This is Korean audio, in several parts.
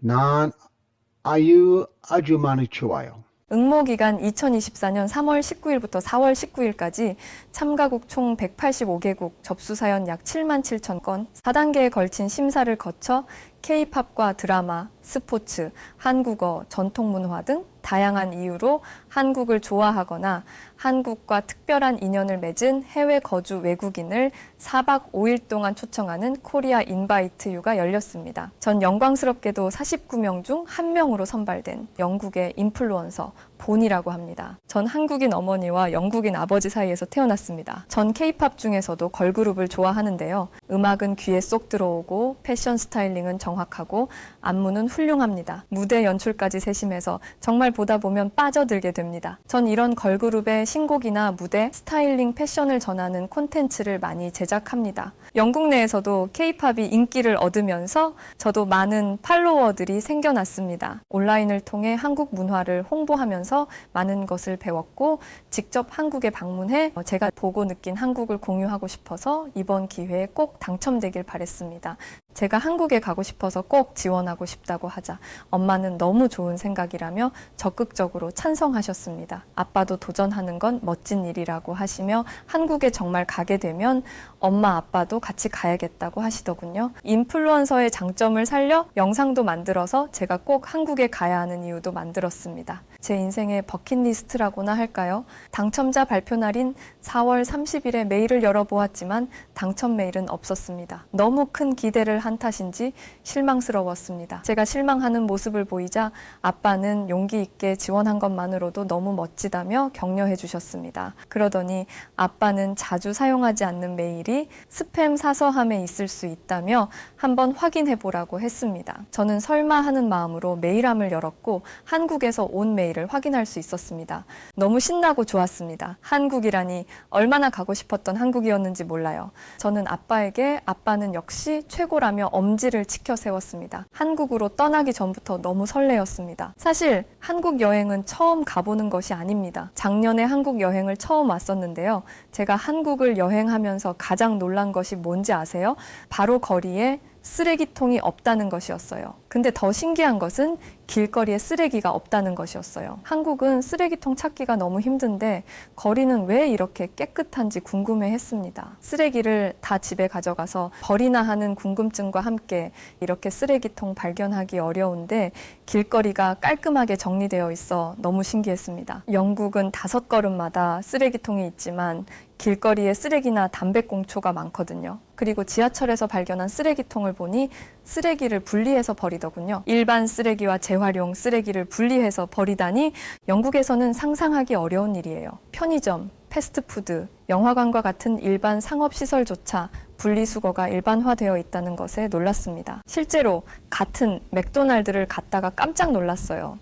난 아주 많이 좋아요. 응모기간 2024년 3월 19일부터 4월 19일까지 참가국 총 185개국, 접수사연 약 7만 7천 건, 4단계에 걸친 심사를 거쳐 K-팝과 드라마, 스포츠, 한국어, 전통문화 등 다양한 이유로 한국을 좋아하거나 한국과 특별한 인연을 맺은 해외 거주 외국인을 4박 5일 동안 초청하는 코리아 인바이트 유가 열렸습니다. 전 영광스럽게도 49명 중 1명으로 선발된 영국의 인플루언서 본이라고 합니다. 전 한국인 어머니와 영국인 아버지 사이에서 태어났습니다. 전 K-팝 중에서도 걸그룹을 좋아하는데요. 음악은 귀에 쏙 들어오고 패션 스타일링은 정확하고 안무는 훌륭합니다. 무대 연출까지 세심해서 정말 보다 보면 빠져들게 됩니다. 전 이런 걸그룹의 신곡이나 무대, 스타일링, 패션을 전하는 콘텐츠를 많이 제작합니다. 영국 내에서도 K-팝이 인기를 얻으면서 저도 많은 팔로워들이 생겨났습니다. 온라인을 통해 한국 문화를 홍보하면서 많은 것을 배웠고 직접 한국에 방문해 제가 보고 느낀 한국을 공유하고 싶어서 이번 기회에 꼭 당첨되길 바랬습니다. 제가 한국에 가고 싶어서 꼭 지원하고 싶다고 하자 엄마는 너무 좋은 생각이라며 적극적으로 찬성하셨습니다. 아빠도 도전하는 건 멋진 일이라고 하시며 한국에 정말 가게 되면 엄마 아빠도 같이 가야겠다고 하시더군요. 인플루언서의 장점을 살려 영상도 만들어서 제가 꼭 한국에 가야 하는 이유도 만들었습니다. 제 인생의 버킷리스트라고나 할까요? 당첨자 발표 날인 4월 30일에 메일을 열어보았지만 당첨 메일은 없었습니다. 너무 큰 기대를 한 탓인지 실망스러웠습니다. 제가 실망하는 모습을 보이자 아빠는 용기 있게 지원한 것만으로도 너무 멋지다며 격려해 주셨습니다. 그러더니 아빠는 자주 사용하지 않는 메일이 스팸 사서함에 있을 수 있다며 한번 확인해 보라고 했습니다. 저는 설마 하는 마음으로 메일함을 열었고 한국에서 온 메일을 확인할 수 있었습니다. 너무 신나고 좋았습니다. 한국이라니 얼마나 가고 싶었던 한국이었는지 몰라요. 저는 아빠에게 아빠는 역시 최고라며 엄지를 치켜 세웠습니다. 한국으로 떠나기 전부터 너무 설레었습니다. 사실 한국 여행은 처음 가보는 것이 아닙니다. 작년에 한국 여행을 처음 왔었는데요. 제가 한국을 여행하면서 가장 놀란 것이 뭔지 아세요? 바로 거리에 쓰레기통이 없다는 것이었어요. 근데 더 신기한 것은 길거리에 쓰레기가 없다는 것이었어요. 한국은 쓰레기통 찾기가 너무 힘든데 거리는 왜 이렇게 깨끗한지 궁금해했습니다. 쓰레기를 다 집에 가져가서 버리나 하는 궁금증과 함께 이렇게 쓰레기통 발견하기 어려운데 길거리가 깔끔하게 정리되어 있어 너무 신기했습니다. 영국은 5걸음마다 쓰레기통이 있지만 길거리에 쓰레기나 담배꽁초가 많거든요. 그리고 지하철에서 발견한 쓰레기통을 보니 쓰레기를 분리해서 버리더군요. 일반 쓰레기와 재활용 쓰레기를 분리해서 버리다니 영국에서는 상상하기 어려운 일이에요. 편의점, 패스트푸드, 영화관과 같은 일반 상업시설조차 분리수거가 일반화되어 있다는 것에 놀랐습니다. 실제로 같은 맥도날드를 갔다가 깜짝 놀랐어요.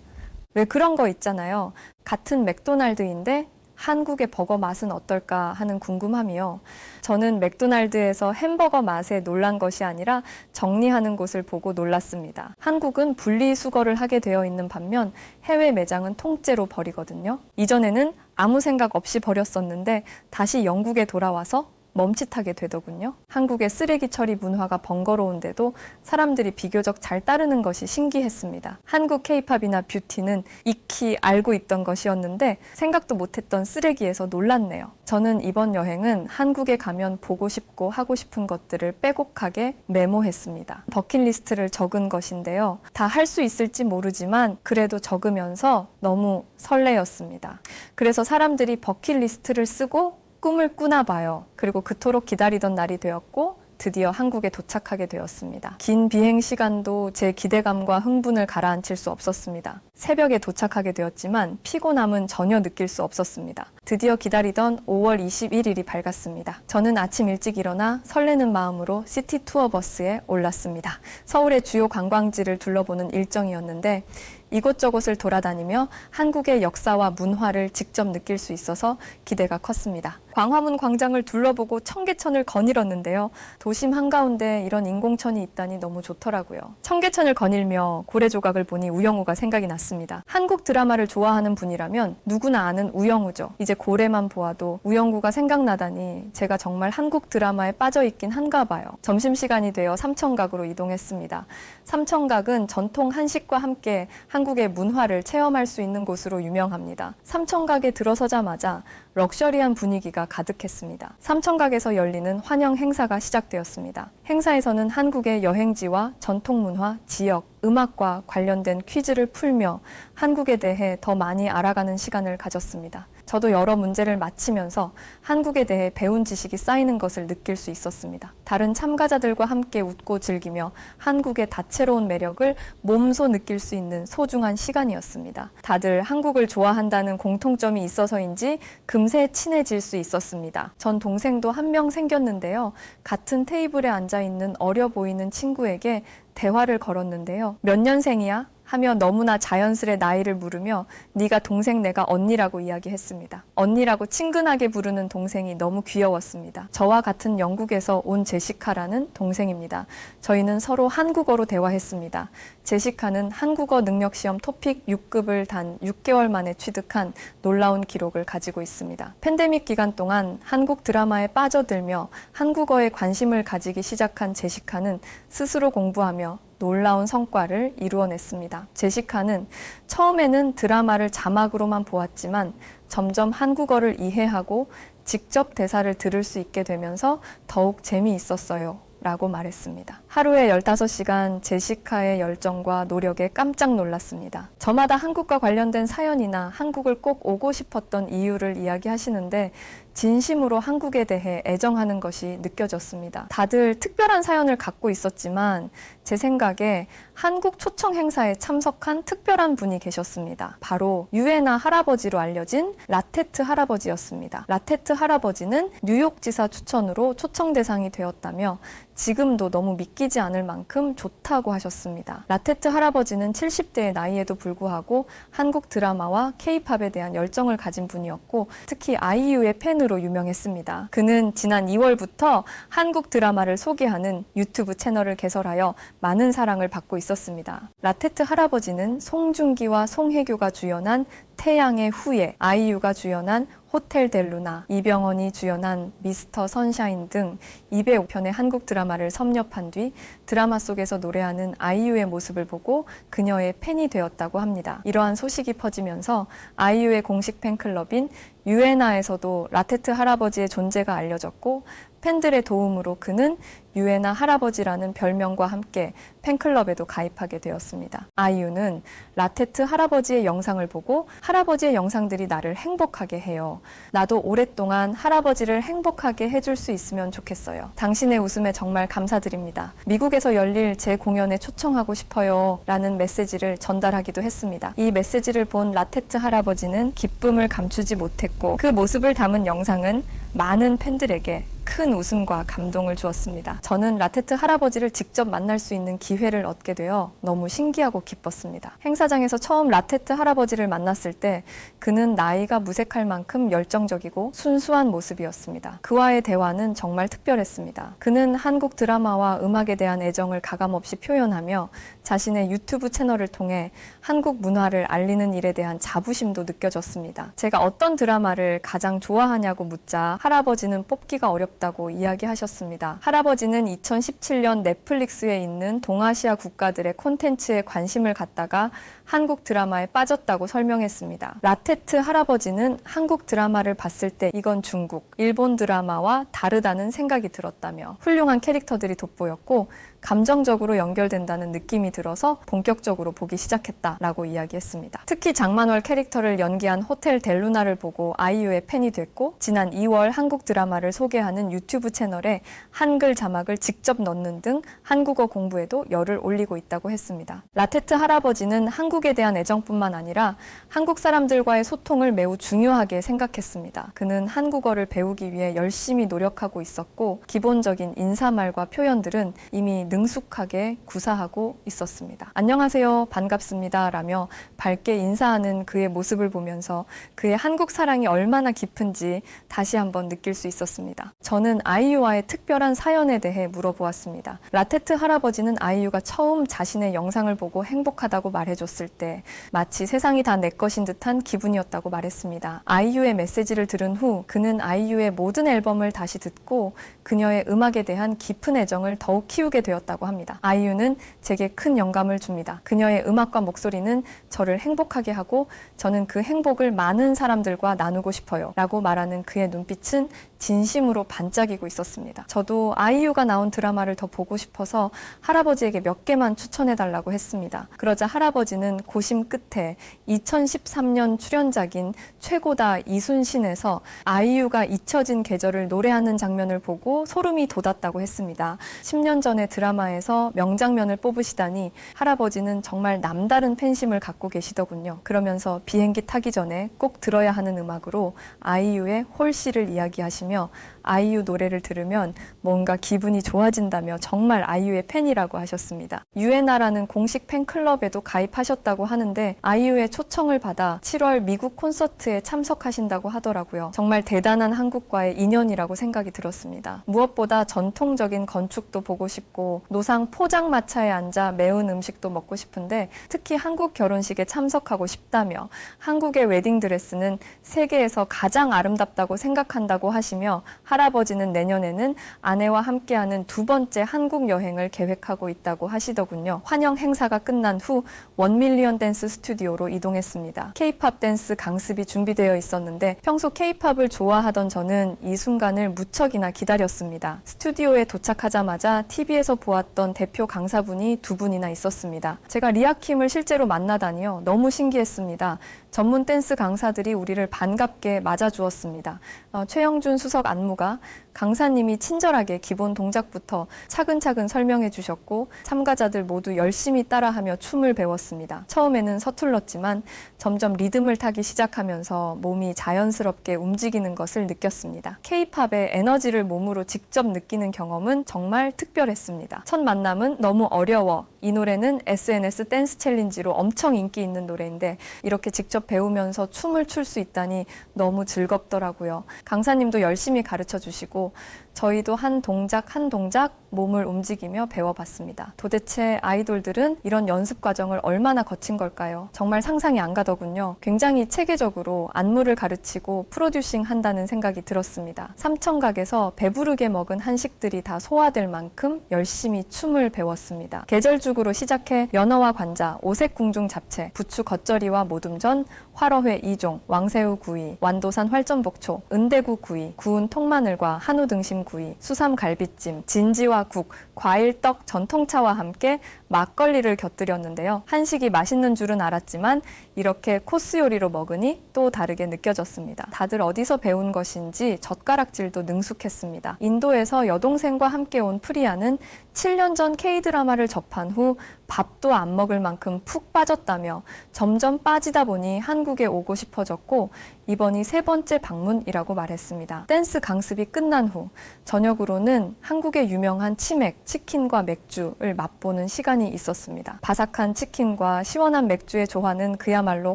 왜 그런 거 있잖아요. 같은 맥도날드인데 한국의 버거 맛은 어떨까 하는 궁금함이요. 저는 맥도날드에서 햄버거 맛에 놀란 것이 아니라 정리하는 곳을 보고 놀랐습니다. 한국은 분리수거를 하게 되어 있는 반면 해외 매장은 통째로 버리거든요. 이전에는 아무 생각 없이 버렸었는데 다시 영국에 돌아와서 멈칫하게 되더군요. 한국의 쓰레기 처리 문화가 번거로운데도 사람들이 비교적 잘 따르는 것이 신기했습니다. 한국 K-팝이나 뷰티는 익히 알고 있던 것이었는데 생각도 못했던 쓰레기에서 놀랐네요. 저는 이번 여행은 한국에 가면 보고 싶고 하고 싶은 것들을 빼곡하게 메모했습니다. 버킷리스트를 적은 것인데요. 다 할 수 있을지 모르지만 그래도 적으면서 너무 설레었습니다. 그래서 사람들이 버킷리스트를 쓰고 꿈을 꾸나 봐요. 그리고 그토록 기다리던 날이 되었고 드디어 한국에 도착하게 되었습니다. 긴 비행 시간도 제 기대감과 흥분을 가라앉힐 수 없었습니다. 새벽에 도착하게 되었지만 피곤함은 전혀 느낄 수 없었습니다. 드디어 기다리던 5월 21일이 밝았습니다. 저는 아침 일찍 일어나 설레는 마음으로 시티 투어 버스에 올랐습니다. 서울의 주요 관광지를 둘러보는 일정이었는데 이곳저곳을 돌아다니며 한국의 역사와 문화를 직접 느낄 수 있어서 기대가 컸습니다. 광화문 광장을 둘러보고 청계천을 거닐었는데요. 도심 한가운데 이런 인공천이 있다니 너무 좋더라고요. 청계천을 거닐며 고래조각을 보니 우영우가 생각이 났습니다. 했습니다. 한국 드라마를 좋아하는 분이라면 누구나 아는 우영우죠. 이제 고래만 보아도 우영우가 생각나다니 제가 정말 한국 드라마에 빠져있긴 한가 봐요. 점심시간이 되어 삼청각으로 이동했습니다. 삼청각은 전통 한식과 함께 한국의 문화를 체험할 수 있는 곳으로 유명합니다. 삼청각에 들어서자마자 럭셔리한 분위기가 가득했습니다. 삼청각에서 열리는 환영 행사가 시작되었습니다. 행사에서는 한국의 여행지와 전통문화, 지역, 음악과 관련된 퀴즈를 풀며 한국에 대해 더 많이 알아가는 시간을 가졌습니다. 저도 여러 문제를 마치면서 한국에 대해 배운 지식이 쌓이는 것을 느낄 수 있었습니다. 다른 참가자들과 함께 웃고 즐기며 한국의 다채로운 매력을 몸소 느낄 수 있는 소중한 시간이었습니다. 다들 한국을 좋아한다는 공통점이 있어서인지 금세 친해질 수 있었습니다. 전 동생도 한 명 생겼는데요. 같은 테이블에 앉아 있는 어려 보이는 친구에게 대화를 걸었는데요. 몇 년생이야? 하며 너무나 자연스레 나이를 물으며 네가 동생 내가 언니라고 이야기했습니다. 언니라고 친근하게 부르는 동생이 너무 귀여웠습니다. 저와 같은 영국에서 온 제시카라는 동생입니다. 저희는 서로 한국어로 대화했습니다. 제시카는 한국어 능력시험 토픽 6급을 단 6개월 만에 취득한 놀라운 기록을 가지고 있습니다. 팬데믹 기간 동안 한국 드라마에 빠져들며 한국어에 관심을 가지기 시작한 제시카는 스스로 공부하며 놀라운 성과를 이루어냈습니다. 제시카는 처음에는 드라마를 자막으로만 보았지만 점점 한국어를 이해하고 직접 대사를 들을 수 있게 되면서 더욱 재미있었어요. 라고 말했습니다. 하루에 15시간 제시카의 열정과 노력에 깜짝 놀랐습니다. 저마다 한국과 관련된 사연이나 한국을 꼭 오고 싶었던 이유를 이야기하시는데 진심으로 한국에 대해 애정하는 것이 느껴졌습니다. 다들 특별한 사연을 갖고 있었지만 제 생각에 한국 초청 행사에 참석한 특별한 분이 계셨습니다. 바로 유에나 할아버지로 알려진 라테트 할아버지였습니다. 라테트 할아버지는 뉴욕지사 추천으로 초청 대상이 되었다며 지금도 너무 믿기지 않을 만큼 좋다고 하셨습니다. 라테트 할아버지는 70대의 나이에도 불구하고 한국 드라마와 K-팝에 대한 열정을 가진 분이었고 특히 아이유의 팬으로 유명했습니다. 그는 지난 2월부터 한국 드라마를 소개하는 유튜브 채널을 개설하여 많은 사랑을 받고 있었습니다. 라테트 할아버지는 송중기와 송혜교가 주연한 태양의 후예, 아이유가 주연한 호텔 델루나, 이병헌이 주연한 미스터 선샤인 등 205편의 한국 드라마를 섭렵한 뒤 드라마 속에서 노래하는 아이유의 모습을 보고 그녀의 팬이 되었다고 합니다. 이러한 소식이 퍼지면서 아이유의 공식 팬클럽인 유에나에서도 라테트 할아버지의 존재가 알려졌고 팬들의 도움으로 그는 유에나 할아버지라는 별명과 함께 팬클럽에도 가입하게 되었습니다. 아이유는 라테트 할아버지의 영상을 보고 할아버지의 영상들이 나를 행복하게 해요. 나도 오랫동안 할아버지를 행복하게 해줄 수 있으면 좋겠어요. 당신의 웃음에 정말 감사드립니다. 미국에서 열릴 제 공연에 초청하고 싶어요. 라는 메시지를 전달하기도 했습니다. 이 메시지를 본 라테트 할아버지는 기쁨을 감추지 못했고 그 모습을 담은 영상은 많은 팬들에게 큰 웃음과 감동을 주었습니다. 저는 라테트 할아버지를 직접 만날 수 있는 기회를 얻게 되어 너무 신기하고 기뻤습니다. 행사장에서 처음 라테트 할아버지를 만났을 때 그는 나이가 무색할 만큼 열정적이고 순수한 모습이었습니다. 그와의 대화는 정말 특별했습니다. 그는 한국 드라마와 음악에 대한 애정을 가감없이 표현하며 자신의 유튜브 채널을 통해 한국 문화를 알리는 일에 대한 자부심도 느껴졌습니다. 제가 어떤 드라마를 가장 좋아하냐고 묻자 할아버지는 뽑기가 어렵다고 이야기하셨습니다. 할아버지는 2017년 넷플릭스에 있는 동아시아 국가들의 콘텐츠에 관심을 갖다가 한국 드라마에 빠졌다고 설명했습니다. 라테트 할아버지는 한국 드라마를 봤을 때 이건 중국, 일본 드라마와 다르다는 생각이 들었다며 훌륭한 캐릭터들이 돋보였고 감정적으로 연결된다는 느낌이 들어서 본격적으로 보기 시작했다라고 이야기했습니다. 특히 장만월 캐릭터를 연기한 호텔 델루나를 보고 아이유의 팬이 됐고 지난 2월 한국 드라마를 소개하는 유튜브 채널에 한글 자막을 직접 넣는 등 한국어 공부에도 열을 올리고 있다고 했습니다. 라테트 할아버지는 한국에 대한 애정뿐만 아니라 한국 사람들과의 소통을 매우 중요하게 생각했습니다. 그는 한국어를 배우기 위해 열심히 노력하고 있었고 기본적인 인사말과 표현들은 이미 능숙하게 구사하고 있었습니다. 안녕하세요, 반갑습니다 라며 밝게 인사하는 그의 모습을 보면서 그의 한국 사랑이 얼마나 깊은지 다시 한번 느낄 수 있었습니다. 저는 아이유와의 특별한 사연에 대해 물어보았습니다. 라테트 할아버지는 아이유가 처음 자신의 영상을 보고 행복하다고 말해줬을 때 마치 세상이 다 내 것인 듯한 기분이었다고 말했습니다. 아이유의 메시지를 들은 후 그는 아이유의 모든 앨범을 다시 듣고 그녀의 음악에 대한 깊은 애정을 더욱 키우게 되었다고 합니다. 아이유는 제게 큰 영감을 줍니다. 그녀의 음악과 목소리는 저를 행복하게 하고 저는 그 행복을 많은 사람들과 나누고 싶어요 라고 말하는 그의 눈빛은 진심으로 반짝이고 있었습니다. 저도 아이유가 나온 드라마를 더 보고 싶어서 할아버지에게 몇 개만 추천해달라고 했습니다. 그러자 할아버지는 고심 끝에 2013년 출연작인 최고다 이순신에서 아이유가 잊혀진 계절을 노래하는 장면을 보고 소름이 돋았다고 했습니다. 10년 전의 드라마에서 명장면을 뽑으시다니 할아버지는 정말 남다른 팬심을 갖고 계시더군요. 그러면서 비행기 타기 전에 꼭 들어야 하는 음악으로 아이유의 홀씨를 이야기하시며 아이유 노래를 들으면 뭔가 기분이 좋아진다며 정말 아이유의 팬이라고 하셨습니다. 유에나라는 공식 팬클럽에도 가입하셨다고 하는데 아이유의 초청을 받아 7월 미국 콘서트에 참석하신다고 하더라고요. 정말 대단한 한국과의 인연이라고 생각이 들었습니다. 무엇보다 전통적인 건축도 보고 싶고 노상 포장마차에 앉아 매운 음식도 먹고 싶은데 특히 한국 결혼식에 참석하고 싶다며 한국의 웨딩드레스는 세계에서 가장 아름답다고 생각한다고 하시며 할아버지는 내년에는 아내와 함께하는 두 번째 한국 여행을 계획하고 있다고 하시더군요. 환영 행사가 끝난 후 1밀리언 댄스 스튜디오로 이동했습니다. K-팝 댄스 강습이 준비되어 있었는데 평소 K-팝을 좋아하던 저는 이 순간을 무척이나 기다렸습니다. 스튜디오에 도착하자마자 TV에서 보았던 대표 강사분이 두 분이나 있었습니다. 제가 리아킴을 실제로 만나다니요. 너무 신기했습니다. 전문 댄스 강사들이 우리를 반갑게 맞아주었습니다. 최영준 수석 안무가 강사님이 친절하게 기본 동작부터 차근차근 설명해 주셨고 참가자들 모두 열심히 따라하며 춤을 배웠습니다. 처음에는 서툴렀지만 점점 리듬을 타기 시작하면서 몸이 자연스럽게 움직이는 것을 느꼈습니다. K-팝의 에너지를 몸으로 직접 느끼는 경험은 정말 특별했습니다. 첫 만남은 너무 어려워. 이 노래는 SNS 댄스 챌린지로 엄청 인기 있는 노래인데 이렇게 직접 배우면서 춤을 출 수 있다니 너무 즐겁더라고요. 강사님도 열심히 가르쳐 주시고 저희도 한 동작 한 동작 몸을 움직이며 배워봤습니다. 도대체 아이돌들은 이런 연습 과정을 얼마나 거친 걸까요? 정말 상상이 안 가더군요. 굉장히 체계적으로 안무를 가르치고 프로듀싱 한다는 생각이 들었습니다. 삼청각에서 배부르게 먹은 한식들이 다 소화될 만큼 열심히 춤을 배웠습니다. 계절죽으로 시작해 연어와 관자, 오색궁중 잡채, 부추 겉절이와 모둠전, 화러회 2종, 왕새우 구이, 완도산 활전복초, 은대구 구이, 구운 통마늘과 한우 등심 구이, 수삼 갈비찜, 진지와 국, 과일떡, 전통차와 함께 막걸리를 곁들였는데요. 한식이 맛있는 줄은 알았지만 이렇게 코스 요리로 먹으니 또 다르게 느껴졌습니다. 다들 어디서 배운 것인지 젓가락질도 능숙했습니다. 인도에서 여동생과 함께 온 프리아는 7년 전 K-드라마를 접한 후 밥도 안 먹을 만큼 푹 빠졌다며 점점 빠지다 보니 한국에 오고 싶어졌고 이번이 3번째 방문이라고 말했습니다. 댄스 강습이 끝난 후 저녁으로는 한국의 유명한 치맥, 치킨과 맥주를 맛보는 시간이 있었습니다. 바삭한 치킨과 시원한 맥주의 조화는 그야말로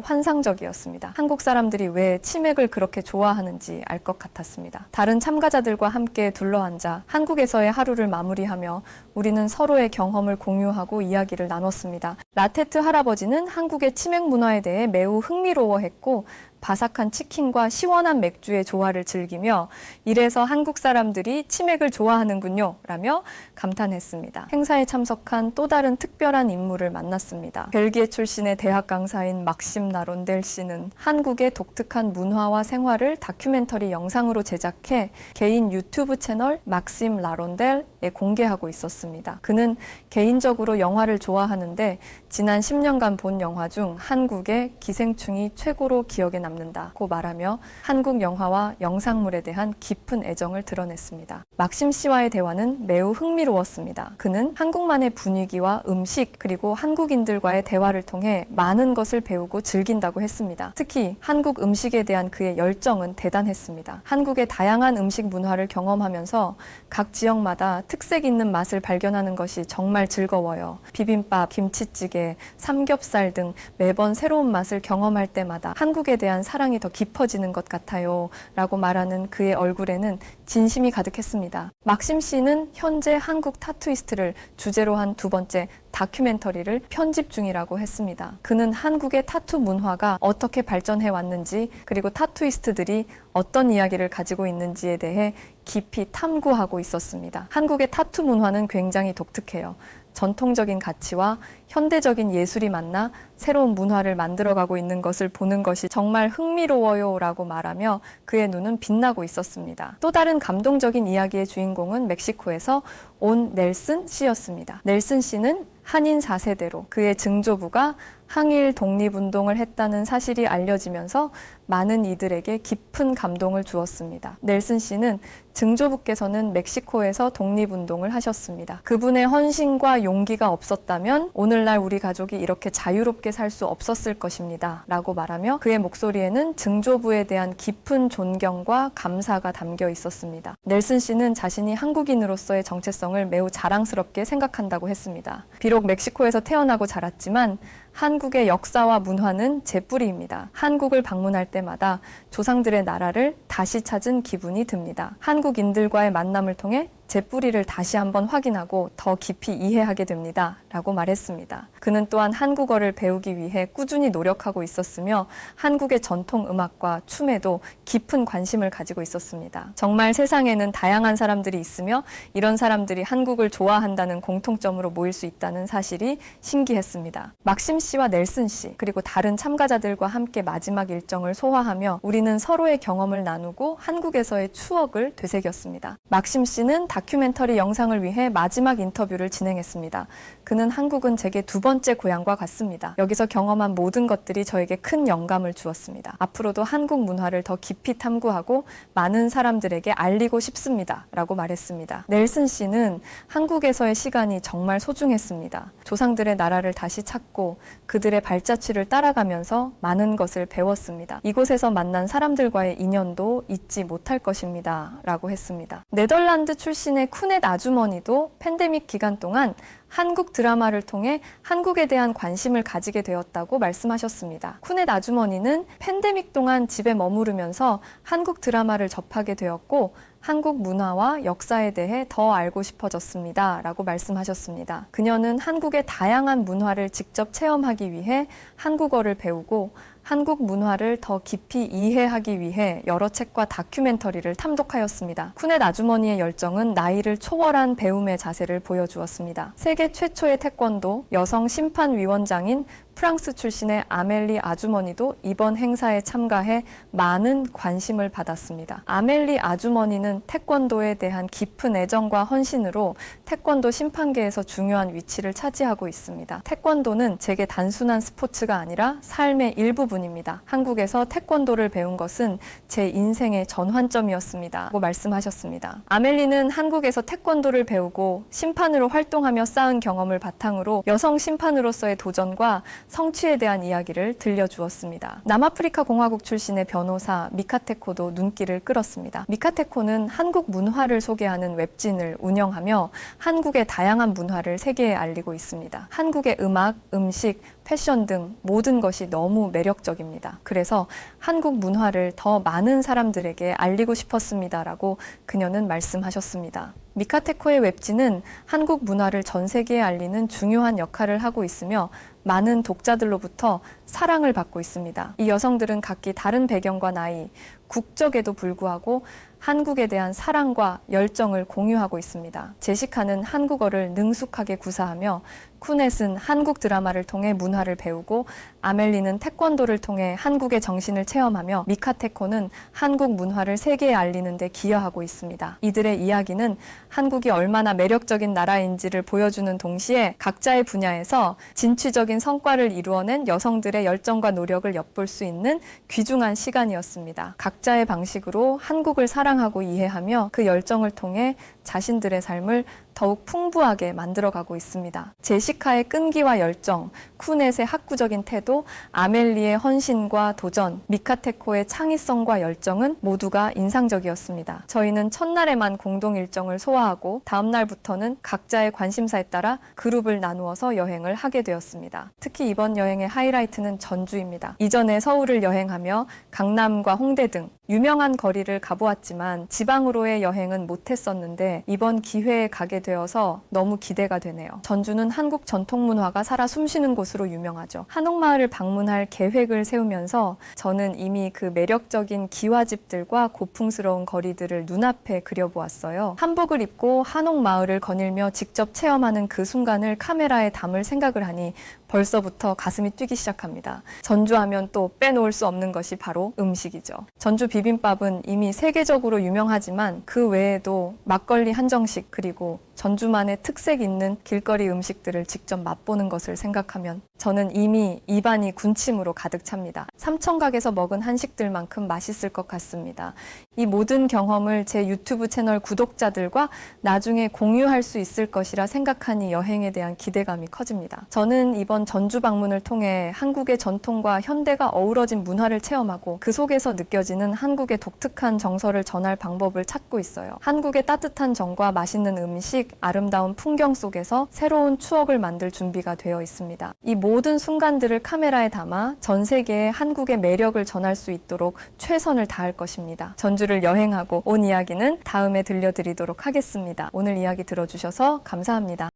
환상적이었습니다. 한국 사람들이 왜 치맥을 그렇게 좋아하는지 알 것 같았습니다. 다른 참가자들과 함께 둘러앉아 한국에서의 하루를 마무리하며 우리는 서로의 경험을 공유하고 이야기를 나눴습니다. 라테트 할아버지는 한국의 치맥 문화에 대해 매우 흥미로워했고 바삭한 치킨과 시원한 맥주의 조화를 즐기며 이래서 한국 사람들이 치맥을 좋아하는군요 라며 감탄했습니다. 행사에 참석한 또 다른 특별한 인물을 만났습니다. 벨기에 출신의 대학 강사인 막심 라론델 씨는 한국의 독특한 문화와 생활을 다큐멘터리 영상으로 제작해 개인 유튜브 채널 막심 라론델에 공개하고 있었습니다. 그는 개인적으로 영화를 좋아하는데 지난 10년간 본 영화 중 한국의 기생충이 최고로 기억에 남는다고 말하며 한국 영화와 영상물에 대한 깊은 애정을 드러냈습니다. 막심 씨와의 대화는 매우 흥미로웠습니다. 그는 한국만의 분위기와 음식 그리고 한국인들과의 대화를 통해 많은 것을 배우고 즐긴다고 했습니다. 특히 한국 음식에 대한 그의 열정은 대단했습니다. 한국의 다양한 음식 문화를 경험하면서 각 지역마다 특색 있는 맛을 발견하는 것이 정말 즐거워요. 비빔밥, 김치찌개, 삼겹살 등 매번 새로운 맛을 경험할 때마다 한국에 대한 사랑이 더 깊어지는 것 같아요. 라고 말하는 그의 얼굴에는 진심이 가득했습니다. 막심 씨는 현재 한국 타투이스트를 주제로 한 두 번째 다큐멘터리를 편집 중이라고 했습니다. 그는 한국의 타투 문화가 어떻게 발전해 왔는지 그리고 타투이스트들이 어떤 이야기를 가지고 있는지에 대해 깊이 탐구하고 있었습니다. 한국의 타투 문화는 굉장히 독특해요. 전통적인 가치와 현대적인 예술이 만나 새로운 문화를 만들어가고 있는 것을 보는 것이 정말 흥미로워요 라고 말하며 그의 눈은 빛나고 있었습니다. 또 다른 감동적인 이야기의 주인공은 멕시코에서 온 넬슨 씨였습니다. 넬슨 씨는 한인 4세대로 그의 증조부가 항일 독립운동을 했다는 사실이 알려지면서 많은 이들에게 깊은 감동을 주었습니다. 넬슨 씨는 증조부께서는 멕시코에서 독립운동을 하셨습니다. 그분의 헌신과 용기가 없었다면 오늘날 우리 가족이 이렇게 자유롭게 살 수 없었을 것입니다. 라고 말하며 그의 목소리에는 증조부에 대한 깊은 존경과 감사가 담겨 있었습니다. 넬슨 씨는 자신이 한국인으로서의 정체성을 매우 자랑스럽게 생각한다고 했습니다. 비록 멕시코에서 태어나고 자랐지만 한국의 역사와 문화는 제 뿌리입니다. 한국을 방문할 때마다 조상들의 나라를 다시 찾은 기분이 듭니다. 한국인들과의 만남을 통해 제 뿌리를 다시 한번 확인하고 더 깊이 이해하게 됩니다. 라고 말했습니다. 그는 또한 한국어를 배우기 위해 꾸준히 노력하고 있었으며 한국의 전통 음악과 춤에도 깊은 관심을 가지고 있었습니다. 정말 세상에는 다양한 사람들이 있으며 이런 사람들이 한국을 좋아한다는 공통점으로 모일 수 있다는 사실이 신기했습니다. 막심 씨와 넬슨 씨 그리고 다른 참가자들과 함께 마지막 일정을 소화하며 우리는 서로의 경험을 나누고 한국에서의 추억을 되새겼습니다. 막심 씨는 다큐멘터리 영상을 위해 마지막 인터뷰를 진행했습니다. 그는 한국은 제게 두 번째 고향과 같습니다. 여기서 경험한 모든 것들이 저에게 큰 영감을 주었습니다. 앞으로도 한국 문화를 더 깊이 탐구하고 많은 사람들에게 알리고 싶습니다. 라고 말했습니다. 넬슨 씨는 한국에서의 시간이 정말 소중했습니다. 조상들의 나라를 다시 찾고 그들의 발자취를 따라가면서 많은 것을 배웠습니다. 이곳에서 만난 사람들과의 인연도 잊지 못할 것입니다. 라고 했습니다. 네덜란드 출신의 쿠넷 아주머니도 팬데믹 기간 동안 한국 드라마를 통해 한국에 대한 관심을 가지게 되었다고 말씀하셨습니다. 쿠넷 아주머니는 팬데믹 동안 집에 머무르면서 한국 드라마를 접하게 되었고 한국 문화와 역사에 대해 더 알고 싶어졌습니다. 라고 말씀하셨습니다. 그녀는 한국의 다양한 문화를 직접 체험하기 위해 한국어를 배우고 한국 문화를 더 깊이 이해하기 위해 여러 책과 다큐멘터리를 탐독하였습니다. 쿠넷 아주머니의 열정은 나이를 초월한 배움의 자세를 보여주었습니다. 세계 최초의 태권도 여성 심판위원장인 프랑스 출신의 아멜리 아주머니도 이번 행사에 참가해 많은 관심을 받았습니다. 아멜리 아주머니는 태권도에 대한 깊은 애정과 헌신으로 태권도 심판계에서 중요한 위치를 차지하고 있습니다. 태권도는 제게 단순한 스포츠가 아니라 삶의 일부분입니다. 한국에서 태권도를 배운 것은 제 인생의 전환점이었습니다. 라고 말씀하셨습니다. 아멜리는 한국에서 태권도를 배우고 심판으로 활동하며 쌓은 경험을 바탕으로 여성 심판으로서의 도전과 성취에 대한 이야기를 들려주었습니다. 남아프리카 공화국 출신의 변호사 미카테코도 눈길을 끌었습니다. 미카테코는 한국 문화를 소개하는 웹진을 운영하며 한국의 다양한 문화를 세계에 알리고 있습니다. 한국의 음악, 음식, 패션 등 모든 것이 너무 매력적입니다. 그래서 한국 문화를 더 많은 사람들에게 알리고 싶었습니다라고 그녀는 말씀하셨습니다. 미카테코의 웹진은 한국 문화를 전 세계에 알리는 중요한 역할을 하고 있으며 많은 독자들로부터 사랑을 받고 있습니다. 이 여성들은 각기 다른 배경과 나이, 국적에도 불구하고 한국에 대한 사랑과 열정을 공유하고 있습니다. 제시카는 한국어를 능숙하게 구사하며 쿠넷은 한국 드라마를 통해 문화를 배우고 아멜리는 태권도를 통해 한국의 정신을 체험하며 미카테코는 한국 문화를 세계에 알리는 데 기여하고 있습니다. 이들의 이야기는 한국이 얼마나 매력적인 나라인지를 보여주는 동시에 각자의 분야에서 진취적인 외적인 성과를 이루어낸 여성들의 열정과 노력을 엿볼 수 있는 귀중한 시간이었습니다. 각자의 방식으로 한국을 사랑하고 이해하며 그 열정을 통해 자신들의 삶을 더욱 풍부하게 만들어가고 있습니다. 제시카의 끈기와 열정, 쿠넷의 학구적인 태도, 아멜리의 헌신과 도전, 미카테코의 창의성과 열정은 모두가 인상적이었습니다. 저희는 첫날에만 공동 일정을 소화하고 다음 날부터는 각자의 관심사에 따라 그룹을 나누어서 여행을 하게 되었습니다. 특히 이번 여행의 하이라이트는 전주입니다. 이전에 서울을 여행하며 강남과 홍대 등 유명한 거리를 가보았지만 지방으로의 여행은 못했었는데 이번 기회에 가게 되어서 너무 기대가 되네요. 전주는 한국 전통문화가 살아 숨쉬는 곳으로 유명하죠. 한옥마을을 방문할 계획을 세우면서 저는 이미 그 매력적인 기와집들과 고풍스러운 거리들을 눈앞에 그려보았어요. 한복을 입고 한옥마을을 거닐며 직접 체험하는 그 순간을 카메라에 담을 생각을 하니 벌써부터 가슴이 뛰기 시작합니다. 전주하면 또 빼놓을 수 없는 것이 바로 음식이죠. 전주 비빔밥은 이미 세계적으로 유명하지만 그 외에도 막걸리 한정식 그리고 전주만의 특색 있는 길거리 음식들을 직접 맛보는 것을 생각하면 저는 이미 입안이 군침으로 가득 찹니다. 삼청각에서 먹은 한식들만큼 맛있을 것 같습니다. 이 모든 경험을 제 유튜브 채널 구독자들과 나중에 공유할 수 있을 것이라 생각하니 여행에 대한 기대감이 커집니다. 저는 이번 전주 방문을 통해 한국의 전통과 현대가 어우러진 문화를 체험하고 그 속에서 느껴지는 한국의 독특한 정서를 전할 방법을 찾고 있어요. 한국의 따뜻한 정과 맛있는 음식, 아름다운 풍경 속에서 새로운 추억을 만들 준비가 되어 있습니다. 이 모든 순간들을 카메라에 담아 전 세계에 한국의 매력을 전할 수 있도록 최선을 다할 것입니다. 전주를 여행하고 온 이야기는 다음에 들려드리도록 하겠습니다. 오늘 이야기 들어주셔서 감사합니다.